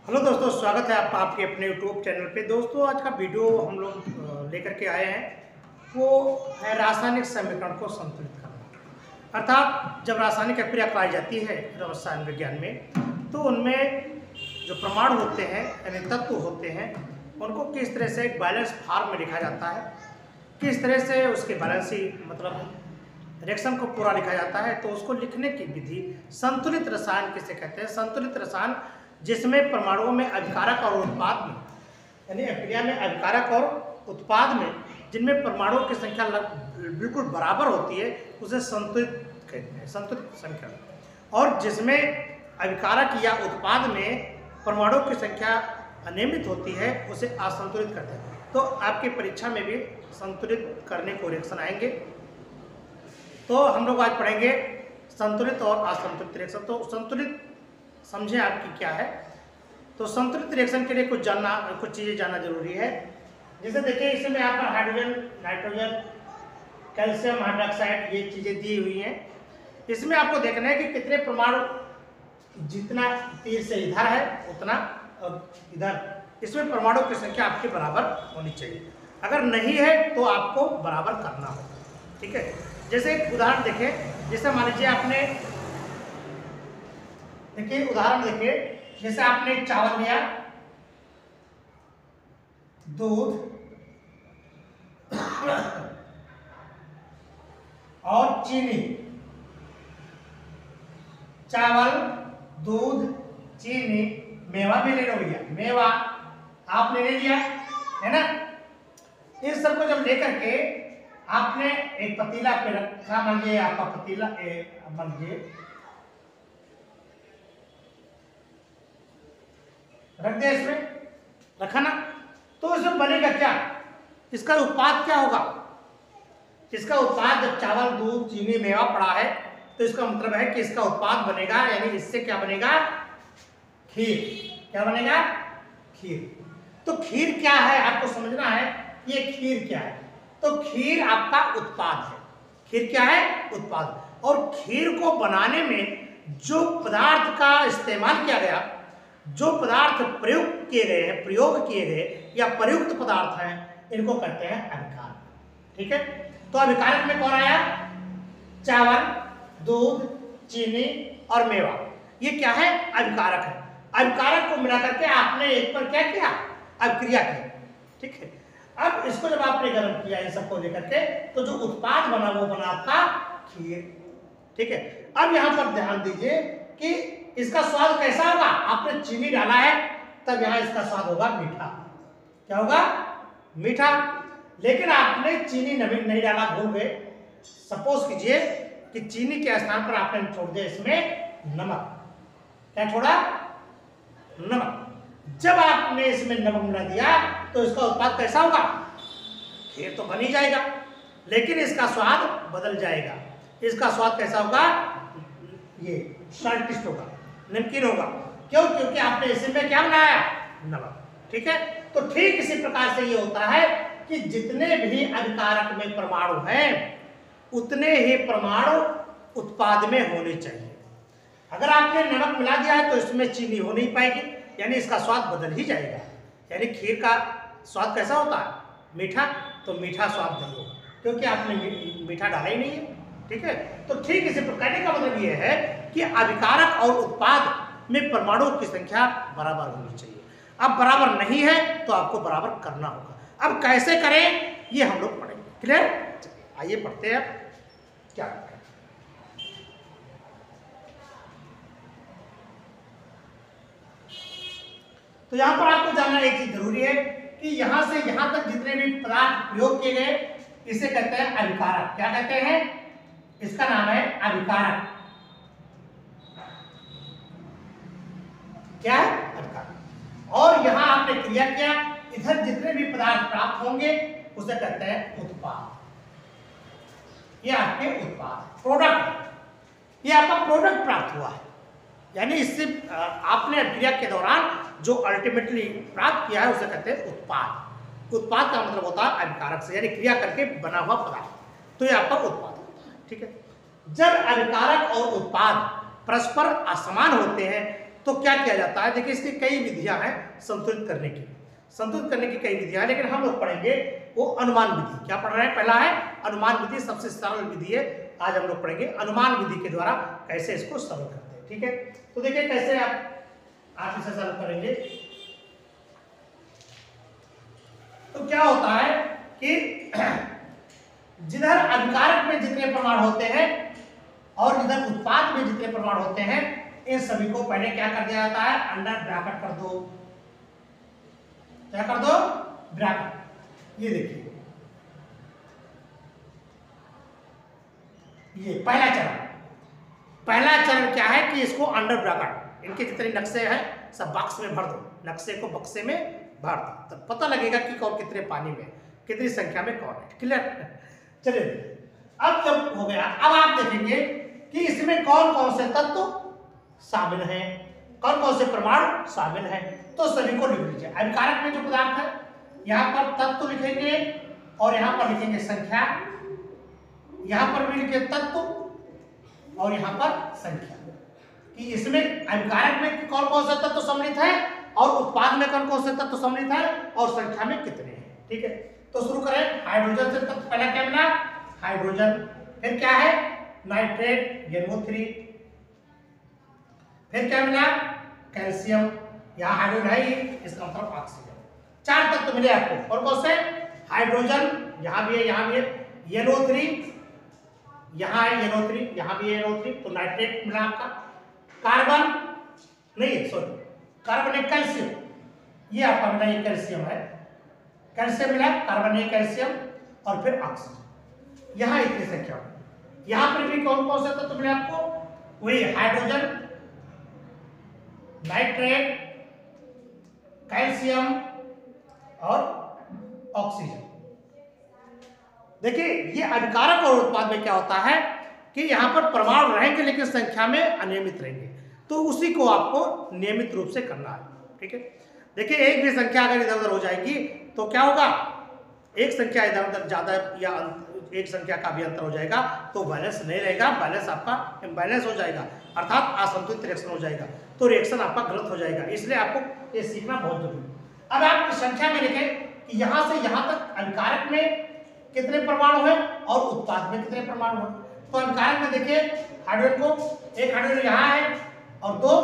Hello दोस्तों, स्वागत है आपका आपके अपने यूट्यूब चैनल पे। दोस्तों, आज का वीडियो हम लोग लेकर के आए हैं वो है रासायनिक समीकरण को संतुलित करना। अर्थात जब रासायनिक अभिक्रिया कराई जाती है रसायन विज्ञान में, तो उनमें जो परमाणु होते हैं यानी तत्व होते हैं उनको किस तरह से एक बैलेंस फॉर्म में लिखा जाता है, किस तरह से उसके बैलेंसी मतलब रिएक्शन को पूरा लिखा जाता है। तो उसको लिखने की विधि संतुलित रसायन किसे कहते हैं। संतुलित रसायन जिसमें परमाणुओं में अभिकारक और उत्पाद में यानी अभिक्रिया में अभिकारक और उत्पाद में जिनमें परमाणुओं की संख्या बिल्कुल बराबर होती है उसे संतुलित कहते हैं, संतुलित समीकरण। और जिसमें अभिकारक या उत्पाद में परमाणुओं की संख्या अनियमित होती है उसे असंतुलित कहते हैं। तो आपकी परीक्षा में भी संतुलित करने को रिएक्शन आएंगे। तो हम लोग आज पढ़ेंगे संतुलित और असंतुलित रिएक्शन। तो संतुलित समझे आपकी क्या है। तो संतुलित रिएक्शन के लिए कुछ चीज़ें जानना जरूरी है। जैसे देखिए, इसमें यहाँ पर हाइड्रोजन, नाइट्रोजन, कैल्शियम हाइड्रोक्साइड ये चीज़ें दी हुई हैं। इसमें आपको देखना है कि कितने परमाणु, जितना तीर से इधर है उतना और इधर, इसमें परमाणु की संख्या आपके बराबर होनी चाहिए। अगर नहीं है तो आपको बराबर करना होगा। ठीक है, जैसे एक उदाहरण देखें। जैसे मान लीजिए आपने देखिए उदाहरण देखिए, जैसे आपने चावल लिया, दूध और चीनी। चावल, दूध, चीनी, मेवा भी ले लो भैया, मेवा आपने ले लिया है ना। इन सबको जब लेकर के आपने एक पतीला पे रखा, मान लीजिए आपका पतीला मान लीजिए रख दिया, इसमें रखा ना। तो इसमें बनेगा क्या, इसका उत्पाद क्या होगा। इसका उत्पाद जब चावल, दूध, चीनी, मेवा पड़ा है तो इसका मतलब है कि इसका उत्पाद बनेगा, यानी इससे क्या बनेगा, खीर। क्या बनेगा, खीर। तो खीर क्या है आपको समझना है, ये खीर क्या है। तो खीर आपका उत्पाद है। खीर क्या है, उत्पाद। और खीर को बनाने में जो पदार्थ का इस्तेमाल किया गया, जो पदार्थ प्रयोग किए गए या प्रयुक्त पदार्थ हैं, इनको कहते हैं अभिकारक। ठीक है, तो अभिकारक में कौन आया, चावल, दूध, चीनी और मेवा। ये क्या है, अभिकारक है। अभिकारक को मिलाकर के आपने एक पर क्या किया, अभिक्रिया की। ठीक है, अब इसको जब आपने गर्म किया इन सबको लेकर के, तो जो उत्पाद बना वो बना आपका खीर। ठीक है, अब यहां पर ध्यान दीजिए कि इसका स्वाद कैसा होगा। आपने चीनी डाला है तब यहां इसका स्वाद होगा मीठा। क्या होगा, मीठा। लेकिन आपने चीनी नहीं डाला, भूल गए। सपोज कीजिए कि चीनी के स्थान पर आपने छोड़ दिया इसमें नमक। क्या छोड़ा, नमक। जब आपने इसमें नमक मिला दिया तो इसका उत्पाद कैसा होगा, खीर तो बन ही जाएगा, लेकिन इसका स्वाद बदल जाएगा। इसका स्वाद कैसा होगा, ये स्वादिष्ट होगा, नमकीन होगा। क्यों, क्योंकि आपने इसमें क्या बनाया, नमक। ठीक है, तो ठीक इसी प्रकार से ये होता है कि जितने भी अभिकारक में परमाणु हैं उतने ही परमाणु उत्पाद में होने चाहिए। अगर आपने नमक मिला दिया है तो इसमें चीनी हो नहीं पाएगी, यानी इसका स्वाद बदल ही जाएगा। यानी खीर का स्वाद कैसा होता है, मीठा। तो मीठा स्वाद नहीं होगा क्योंकि आपने मीठा डाला ही नहीं है। ठीक है, तो ठीक इसी प्रकार का मतलब ये है कि अभिकारक और उत्पाद में परमाणुओं की संख्या बराबर होनी चाहिए। अब बराबर नहीं है तो आपको बराबर करना होगा। अब कैसे करें ये हम लोग पढ़ेंगे। क्लियर, आइए पढ़ते हैं क्या करें। तो यहां पर आपको जानना एक चीज जरूरी है कि यहां से यहां तक जितने भी पदार्थ प्रयोग किए गए इसे कहते हैं अभिकारक। क्या कहते हैं, इसका नाम है अभिकारक। क्या है, अभिकारक। और यहां आपने क्रिया किया, इधर जितने भी पदार्थ प्राप्त होंगे उसे कहते हैं उत्पाद। ये आपके उत्पाद, प्रोडक्ट, ये आपका प्रोडक्ट प्राप्त हुआ है। यानी इससे आपने अभिक्रिया के दौरान जो अल्टीमेटली प्राप्त किया है उसे कहते हैं उत्पाद। उत्पाद का मतलब होता है अभिकारक से, यानी क्रिया करके बना हुआ पदार्थ। तो ये आपका उत्पाद होता है। ठीक है, जब अभिकारक और उत्पाद परस्पर असमान होते हैं तो क्या किया जाता है, देखिए इसकी कई विधियां हैं संतुलित करने की, कई विधियां, लेकिन हम लोग पढ़ेंगे वो अनुमान विधि। क्या पढ़ रहे हैं, पहला है अनुमान विधि, सबसे सरल विधि है। आज हम लोग पढ़ेंगे अनुमान विधि के द्वारा कैसे इसको सरल करते हैं। ठीक है, तो देखिए कैसे आप इसे सरल करेंगे। तो क्या होता है कि जिधर अभिकारक में जितने प्रमाण होते हैं और जिधर उत्पाद में जितने प्रमाण होते हैं, इन सभी को पहले क्या कर दिया जाता है, अंडर ब्रैकेट कर दो। क्या कर दो, ब्रैकेट। ये देखिए, ये पहला चरण क्या है कि इसको अंडर ब्रैकेट, इनके जितने नक्शे हैं सब बक्स में भर दो, नक्शे को बक्से में भर दो, तब पता लगेगा कि कौन कितने पानी में, कितनी संख्या में कौन है। क्लियर, चलिए अब जब हो गया, अब आप देखेंगे कि इसमें कौन कौन से तत्व शामिल हैं, कौन कौन से प्रमाण शामिल हैं, तो सभी को लिख लीजिए। अभिकारक में जो पदार्थ है यहाँ पर तत्व लिखेंगे और यहाँ पर लिखेंगे संख्या, यहाँ पर भी लिखे तत्व और यहाँ पर संख्या, कि इसमें अभिकारक में कौन कौन से तत्व सम्मिलित है और उत्पाद में कौन कौन से तत्व सम्मिलित है और संख्या में कितने हैं। ठीक है, तो शुरू करें। हाइड्रोजन से तत्व पहला क्या मिला, हाइड्रोजन, फिर क्या है नाइट्रेट NO3, फिर क्या मिला कैल्शियम, यहाँ हाइड्रोजन है ही, इसका मतलब ऑक्सीजन। 4 तत्व मिले आपको, और कौन से, हाइड्रोजन यहाँ भी है, यहाँ भी है, NO3 यहाँ है, NO3 यहाँ भी है, NO3, तो नाइट्रेट मिला आपका। कार्बन नहीं, सॉरी, कार्बन है, कैल्शियम, ये आपका मिला, ये कैल्शियम है, कैल्शियम मिला, कार्बन है, कैल्शियम, और फिर ऑक्सीजन। यहाँ इतनी संख्या, यहाँ पर भी कौन कौन से तत्व मिले आपको, वही हाइड्रोजन, नाइट्रेट, कैल्शियम और ऑक्सीजन। देखिए ये अभिकारक और उत्पाद में क्या होता है कि यहाँ पर परमाणु रहेंगे लेकिन संख्या में अनियमित रहेंगे, तो उसी को आपको नियमित रूप से करना है। ठीक है, देखिए एक भी संख्या अगर इधर उधर हो जाएगी तो क्या होगा, एक संख्या इधर उधर ज्यादा या एक संख्या का भी अंतर हो जाएगा तो बैलेंस नहीं रहेगा, बैलेंस आपका इम्बैलेंस हो जाएगा, अर्थात असंतुलित रिएक्शन हो जाएगा, तो रिएक्शन आपका गलत हो जाएगा। इसलिए आपको ये सीखना बहुत जरूरी है। अब आप इस संख्या में लिखें कि यहाँ से यहाँ तक अभिकारक में कितने परमाणु हैं और उत्पाद में कितने परमाणु हैं। तो अभिकारक में देखिए हाइड्रोजन को, एक हाइड्रोजन यहाँ है और 2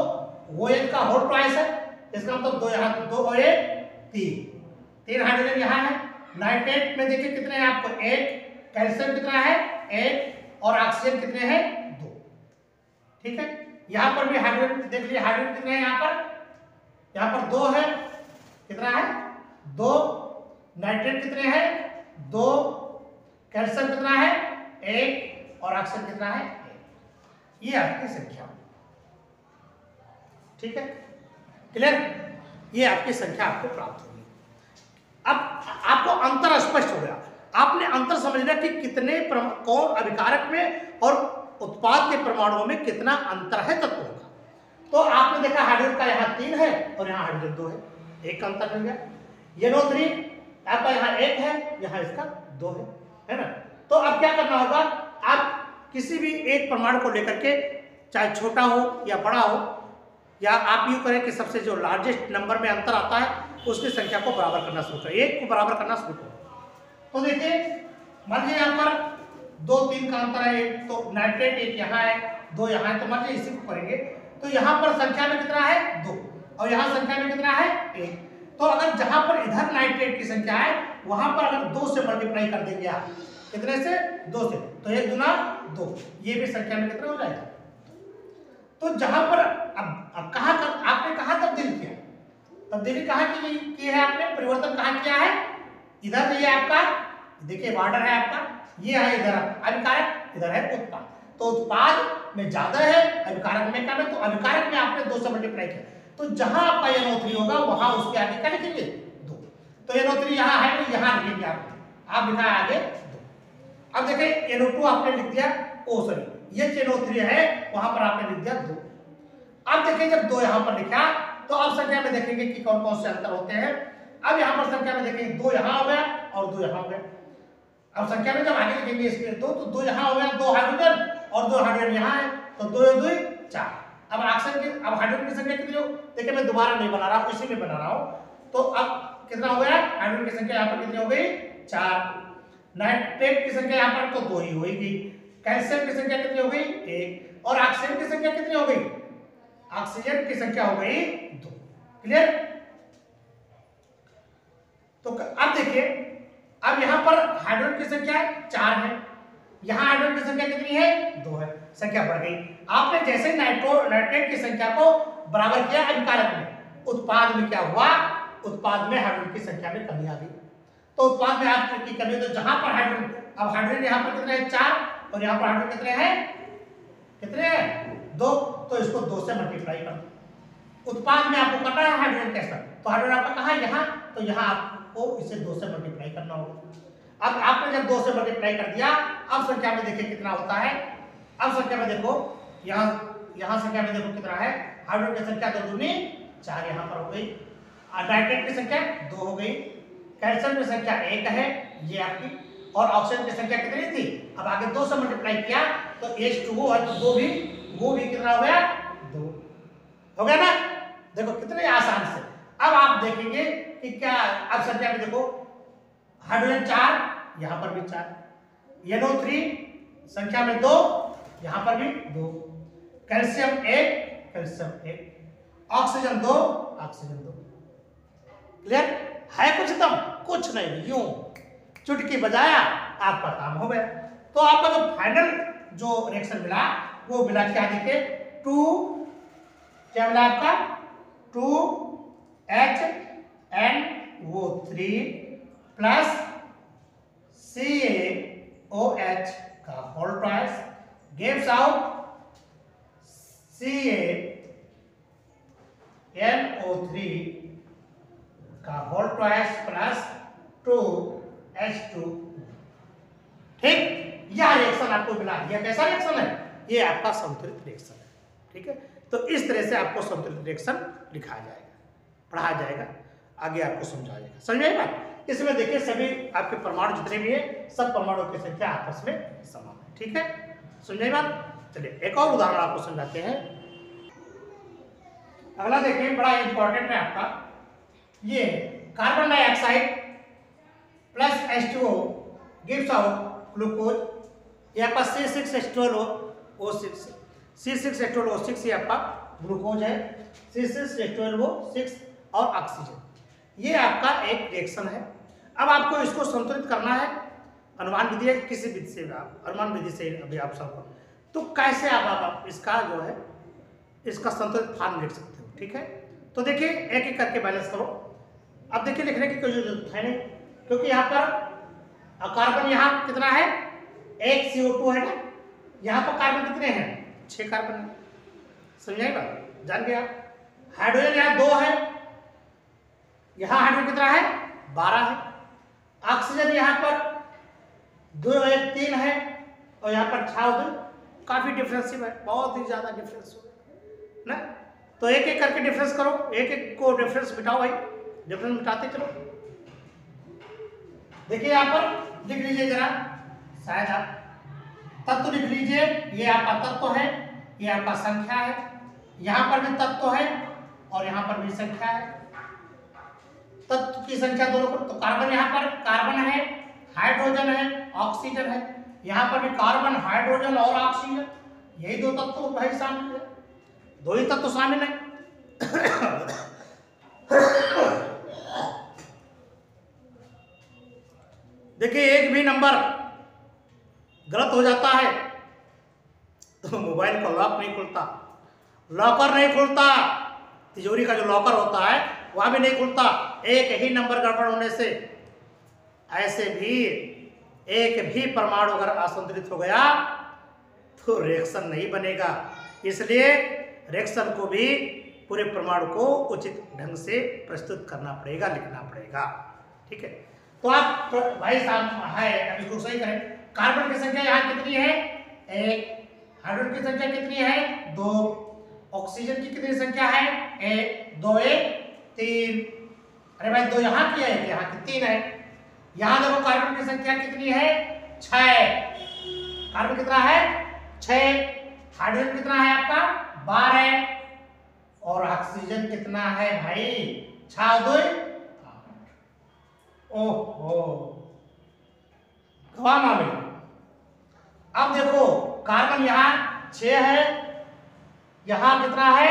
OH का होल ट्वाइस है, इसका मतलब 2 यहाँ, 2 OH 3 हाइड्रोजन यहाँ है। नाइट्रेट में देखिए कितने हैं आपको, 1, कैल्शियम कितना है 1, और ऑक्सीजन कितने हैं 2। ठीक है, यहाँ पर भी हाइड्रोजन देख लीजिए, हाइड्रोजन कितने हैं यहाँ पर 2 है, कितना है 2, नाइट्रेट कितने हैं 2, कैल्शियम कितना है 1, और ऑक्सीजन कितना है 1। ये आपकी संख्या, ठीक है, क्लियर, ये आपकी संख्या आपको प्राप्त होगी। अब आपको अंतर स्पष्ट हो गया, आपने अंतर समझ लिया कि कितने कौन अभिकारक में और उत्पाद के परमाणुओं में कितना अंतर है तत्वों का। तो आपने देखा हाइड्रोजन का यहाँ 3 है और यहाँ हाइड्रोजन 2 है, एक का अंतर मिल गया। NO3 आपका यहाँ 1 है, यहाँ इसका 2 है ना। तो अब क्या करना होगा, आप किसी भी एक परमाणु को लेकर के, चाहे छोटा हो या बड़ा हो, या आप यूँ करें कि सबसे जो लार्जेस्ट नंबर में अंतर आता है उसकी संख्या को बराबर करना शुरू करें, 1 को बराबर करना शुरू करें। तो देखिए मान लीजिए यहाँ पर 2, 3 का अंतर है, तो नाइट्रेट 1 यहाँ है, 2 यहाँ है, तो मान लीजिए इसी को करेंगे तो यहाँ पर संख्या में कितना है 2 और यहाँ संख्या में कितना है 1। तो अगर जहाँ पर इधर नाइट्रेट की संख्या है वहां पर अगर 2 से मल्टीप्लाई कर देंगे आप, कितने से 2 से, तो 1 गुना 2, ये भी संख्या में कितना हो जाएगा। तो जहां पर अब कहाँ आपने कहाँ तब्दील किया, तब्दीली कहाँ की है आपने, परिवर्तन कहाँ किया है, इधर ये आपका देखिए बॉर्डर है आपका, ये है इधर अभिकारक, इधर है उत्पाद। तो उत्पाद में ज्यादा है, अभिकारक में कम है, तो अभिकारक में आपने 2 से मल्टीप्लाई किया, तो जहां आपका NO3 होगा वहां उसके आगे क्या लिखेंगे 2। तो NO3 यहाँ है तो यहाँ लिखेंगे आप लिखा है आगे 2। अब देखिए NO2 आपने लिख दिया, ओ सॉरी ये NO3 है वहां पर आपने लिख दिया 2। अब देखिए जब 2 यहाँ पर लिखा तो अब संख्या में देखेंगे कि कौन कौन से अंतर होते हैं। अब यहाँ पर संख्या में देखेंगे 2 यहाँ हो गया और 2 यहाँ हो गया। अब संख्या में जब आगे लिखेंगे इसके 2 तो 2 यहाँ हो गया, 2 हाइड्रोजन और 2 हाइड्रोजन यहाँ है, तो 2 2 4। अब ऑक्सीजन की, अब हाइड्रोजन की संख्या कितनी हो, देखिए मैं दोबारा नहीं बना रहा हूँ, इसी में बना रहा हूँ। तो अब कितना हो गया, हाइड्रोजन की संख्या यहाँ पर कितनी हो गई, 4। नाइट्रेट की संख्या यहाँ पर तो 2 ही होगी। कैल्शियम की संख्या कितनी हो गई, 1। और ऑक्सीजन की संख्या कितनी हो गई, ऑक्सीजन की संख्या हो गई 2। क्लियर। तो अब देखिए, अब यहाँ पर हाइड्रोजन की संख्या 4 है, यहाँ हाइड्रोजन की संख्या कितनी है, 2 है, संख्या बढ़ गई। आपने जैसे नाइट्रेट की संख्या को बराबर किया अभिकारक में, उत्पाद में क्या हुआ, उत्पाद में हाइड्रोजन की संख्या में कमी आ गई। तो उत्पाद में आपकी कमी, तो जहां पर हाइड्रोजन, अब हाइड्रोजन यहाँ पर कितने हैं, 4, और यहाँ पर हाइड्रोजन कितने हैं, कितने हैं, 2। तो इसको 2 से मल्टीप्लाई कर दो। उत्पाद में आपको करना है हाइड्रोजन कैसा, तो हाइड्रोजन आपका कहाँ है, यहाँ, तो यहाँ आपको इसे 2 से मल्टीप्लाई करना होगा। अब आपने जब 2 से मल्टीप्लाई कर दिया, अब संख्या में देखिए कितना होता है। अब संख्या में देखो, यहाँ संख्या में देखो कितना है, हाइड्रोजन की संख्या 2 दूनी 4 यहाँ पर हो गई, नाइट्रेट की संख्या 2 हो गई, कैल्शियम की संख्या 1 है ये आपकी, और ऑक्सीजन की संख्या कितनी थी, अब आगे 2 से मल्टीप्लाई किया तो H2O है, तो वो भी कितना हो गया, 2 हो गया ना। देखो कितने आसान से। अब आप देखेंगे कि क्या, अब संख्या में देखो, हाइड्रोजन 4, यहाँ पर भी 4, NO3 संख्या में 2, यहाँ पर भी 2, कैल्शियम 1, ऑक्सीजन 2, ऑक्सीजन 2। क्लियर है, कुछ दम कुछ नहीं, यूं चुटकी बजाया आपका काम हो गया। तो आपका जो फाइनल जो रिएक्शन मिला वो मिला क्या, देखिए 2, क्या मिला आपका, 2HNO3 प्लस CaOH का whole twice gives out CaNO3 का होल ट्वाइस प्लस 2H2। ठीक, यह रिएक्शन आपको मिला। यह कैसा रिएक्शन है, ये आपका संतुलित रिएक्शन है। ठीक है, तो इस तरह से आपको संतुलित रिएक्शन लिखा जाएगा, पढ़ाया जाएगा, आगे आपको समझाया जाएगा। समझ में आई बात। इसमें देखिए सभी आपके परमाणु जितने भी है, सब परमाणुओं की संख्या आपस में समान है। ठीक है, समझ में बात। चलिए एक और उदाहरण आपको समझाते हैं। अगला देखिए, बड़ा इंपॉर्टेंट है आपका, ये carbon dioxide plus H2O gives out glucose. ये आपका C6H12O6, C6H12O6 ये आपका ग्लूकोज है, C6H12O6 और ऑक्सीजन, ये आपका एक रिएक्शन है। अब आपको इसको संतुलित करना है, अनुमान विधि है, किसी विधि से आप अनुमान विधि से अभी आप सबको, तो कैसे आप इसका जो है इसका संतुलित फॉर्म लिख सकते हो। ठीक है, तो देखिए एक एक करके बैलेंस करो। अब देखिए लिखने की कोई जरूरत है नहीं, क्योंकि यहाँ पर कार्बन यहाँ कितना है, 1 CO2 है ना, यहाँ पर कार्बन कितने हैं, 6 कार्बन है। समझाएगा, जान गया। हाइड्रोजन यहाँ 2 है, यहाँ हाइड्रोजन कितना है, 12 है। ऑक्सीजन यहाँ पर 2 1 3 है, और यहाँ पर 6 हो गए। काफी डिफरेंसिव है, बहुत ही ज्यादा डिफरेंस हो ना। तो एक एक करके डिफरेंस करो, एक एक को डिफरेंस मिटाओ भाई, डिफरेंस मिटाते चलो। देखिए यहाँ पर लिख लीजिए जरा, शायद आप तत्व लिख लीजिए। ये आपका तत्व है, ये आपका संख्या है, यहाँ पर भी तत्व है और यहाँ पर भी संख्या है। तत्व की संख्या दोनों को, तो कार्बन यहाँ पर कार्बन है, हाइड्रोजन है, ऑक्सीजन है, यहाँ पर भी कार्बन हाइड्रोजन और ऑक्सीजन, यही 2 तत्व भाई शामिल है, 2 ही तत्व शामिल है। देखिए एक भी नंबर गलत हो जाता है तो मोबाइल का लॉक नहीं खुलता, लॉकर नहीं खुलता, तिजोरी का जो लॉकर होता है वह भी नहीं खुलता। एक ही नंबर गड़बड़ होने से, ऐसे भी एक भी परमाणु अगर असंतुलित हो गया तो रिएक्शन नहीं बनेगा। इसलिए रिएक्शन को भी, पूरे परमाणु को उचित ढंग से प्रस्तुत करना पड़ेगा, लिखना पड़ेगा। ठीक है, तो आप भाई साहब है, अब इसको सही करें। कार्बन की संख्या यहाँ कितनी है, 1। हाइड्रोजन की संख्या कितनी है, 2। ऑक्सीजन की कितनी संख्या है, 1 2 1 3। अरे भाई 2 यहाँ की है, यहाँ की 3 है। यहाँ देखो कार्बन की संख्या कितनी है, 6। कार्बन कितना है, 6। हाइड्रोजन कितना है आपका, 12 और ऑक्सीजन कितना है भाई 6 2 8। ओहो गवाना में। अब देखो कार्बन यहाँ 6 है, यहाँ कितना है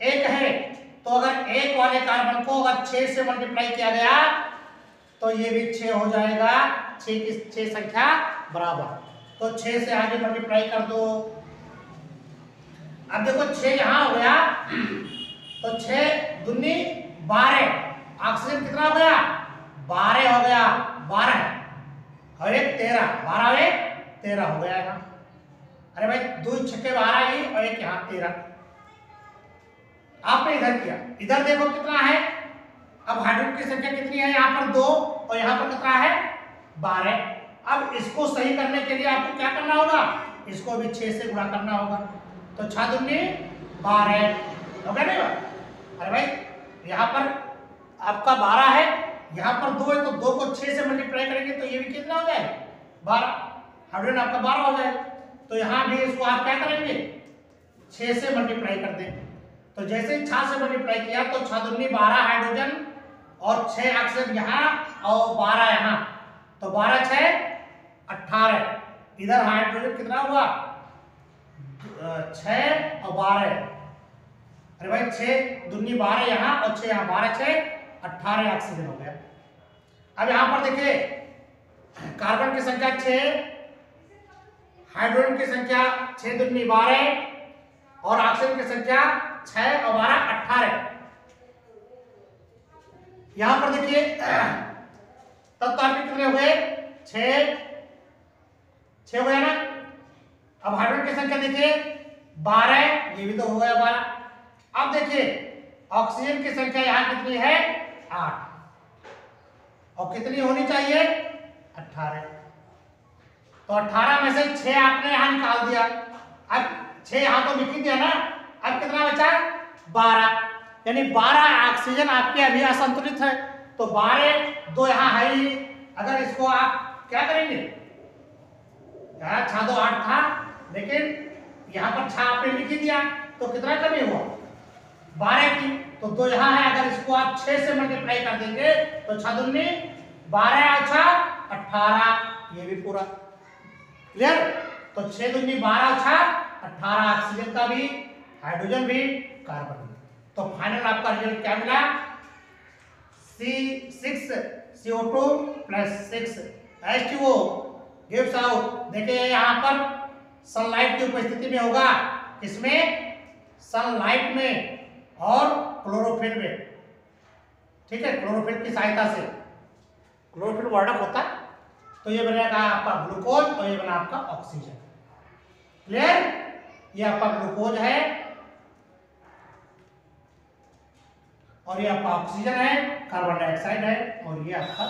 1 है, तो अगर 1 वाले कार्बन को अगर 6 से मल्टीप्लाई किया गया तो ये भी 6 हो जाएगा। 6 की 6 संख्या बराबर, तो 6 से आगे मल्टीप्लाई कर दो। अब देखो 6 यहाँ हो गया, तो 6 दूनी 12, ऑक्सीजन कितना हो गया 12 हो गया, 12 और 1 13, 12 1 13 हो गया यहाँ। अरे भाई 2 6 12 ही और 1 यहाँ 13। आपने इधर किया, इधर देखो कितना है। अब हाइड्रोजन की संख्या कितनी है यहाँ पर 2 और यहाँ पर कितना है 12। अब इसको सही करने के लिए आपको क्या करना होगा, इसको भी 6 से गुणा करना होगा। तो 6 दूनी 12 हो गया नहीं। अरे भाई यहाँ पर आपका 12 है, यहाँ पर 2 है, तो 2 को 6 से मल्टीप्लाई करेंगे तो ये भी कितना हो जाएगा 12, हाइड्रोजन आपका 12 हो जाएगा। तो यहाँ भी इसको आप क्या करेंगे 6 से मल्टीप्लाई कर दें। तो जैसे 6 से मल्टीप्लाई किया तो 6 दूनी 12 हाइड्रोजन और 6 ऑक्सीजन यहाँ और 12 यहाँ, तो 12 6 18। इधर हाइड्रोजन कितना हुआ 6 और 12। अरे भाई 6 दूनी 12 यहाँ और 6 यहाँ, 12 6 18 ऑक्सीजन हो गया। अब यहाँ पर देखिए कार्बन की संख्या 6, हाइड्रोजन की संख्या 6 दूनी 12 और ऑक्सीजन की संख्या 6 और 12 18। यहां पर देखिए तब तार्किक कितने हो गए 6 हो गया ना। अब हाइड्रोजन की संख्या देखिए 12, ये भी तो हो गया 12। अब देखिए ऑक्सीजन की संख्या यहां कितनी है 8 और कितनी होनी चाहिए 18। तो 18 में से 6 आपने यहां निकाल दिया। अब 6 यहां तो लिख ही दिया ना, अब कितना बचा 12, यानी 12 ऑक्सीजन आपके अभी असंतुलित है। तो 12 2 यहाँ है ही, अगर इसको आप क्या करेंगे, यहाँ 6 2 8 था, लेकिन यहाँ पर 6 आपने लिख ही दिया, तो कितना कमी हुआ 12 की, तो 2 यहाँ है। अगर इसको आप 6 से मल्टीप्लाई कर देंगे तो 6 दूनी 12 और 6 18, ये भी पूरा क्लियर। तो 6 दूनी 12 और 6 18, ऑक्सीजन का भी, हाइड्रोजन भी, कार्बन भी। तो फाइनल आपका रिजल्ट क्या मिला C6 CO2 + 6 H2O gives out. देखिए यहाँ पर सनलाइट की उपस्थिति में होगा, इसमें सनलाइट में और क्लोरोफिल में, ठीक है, क्लोरोफिल की सहायता से, क्लोरोफिल वर्णक होता है, तो ये बनेगा आपका ग्लूकोज और ये बना आपका ऑक्सीजन। क्लियर, ये आपका ग्लूकोज है और ये आपका ऑक्सीजन है, कार्बन डाइऑक्साइड है, और ये आपका,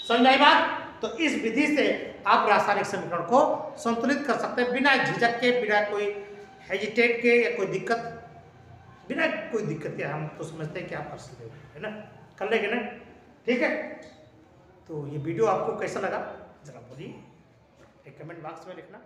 समझ आई बात। तो इस विधि से आप रासायनिक समीकरण को संतुलित कर सकते हैं बिना झिझक के, बिना कोई हेजिटेट के या कोई दिक्कत, बिना कोई दिक्कत के। हम तो समझते हैं कि आप कर सकते हो, है ना, कर लेंगे ना, ठीक है। तो ये वीडियो आपको कैसा लगा जरा बोलिए, एक कमेंट बॉक्स में लिखना।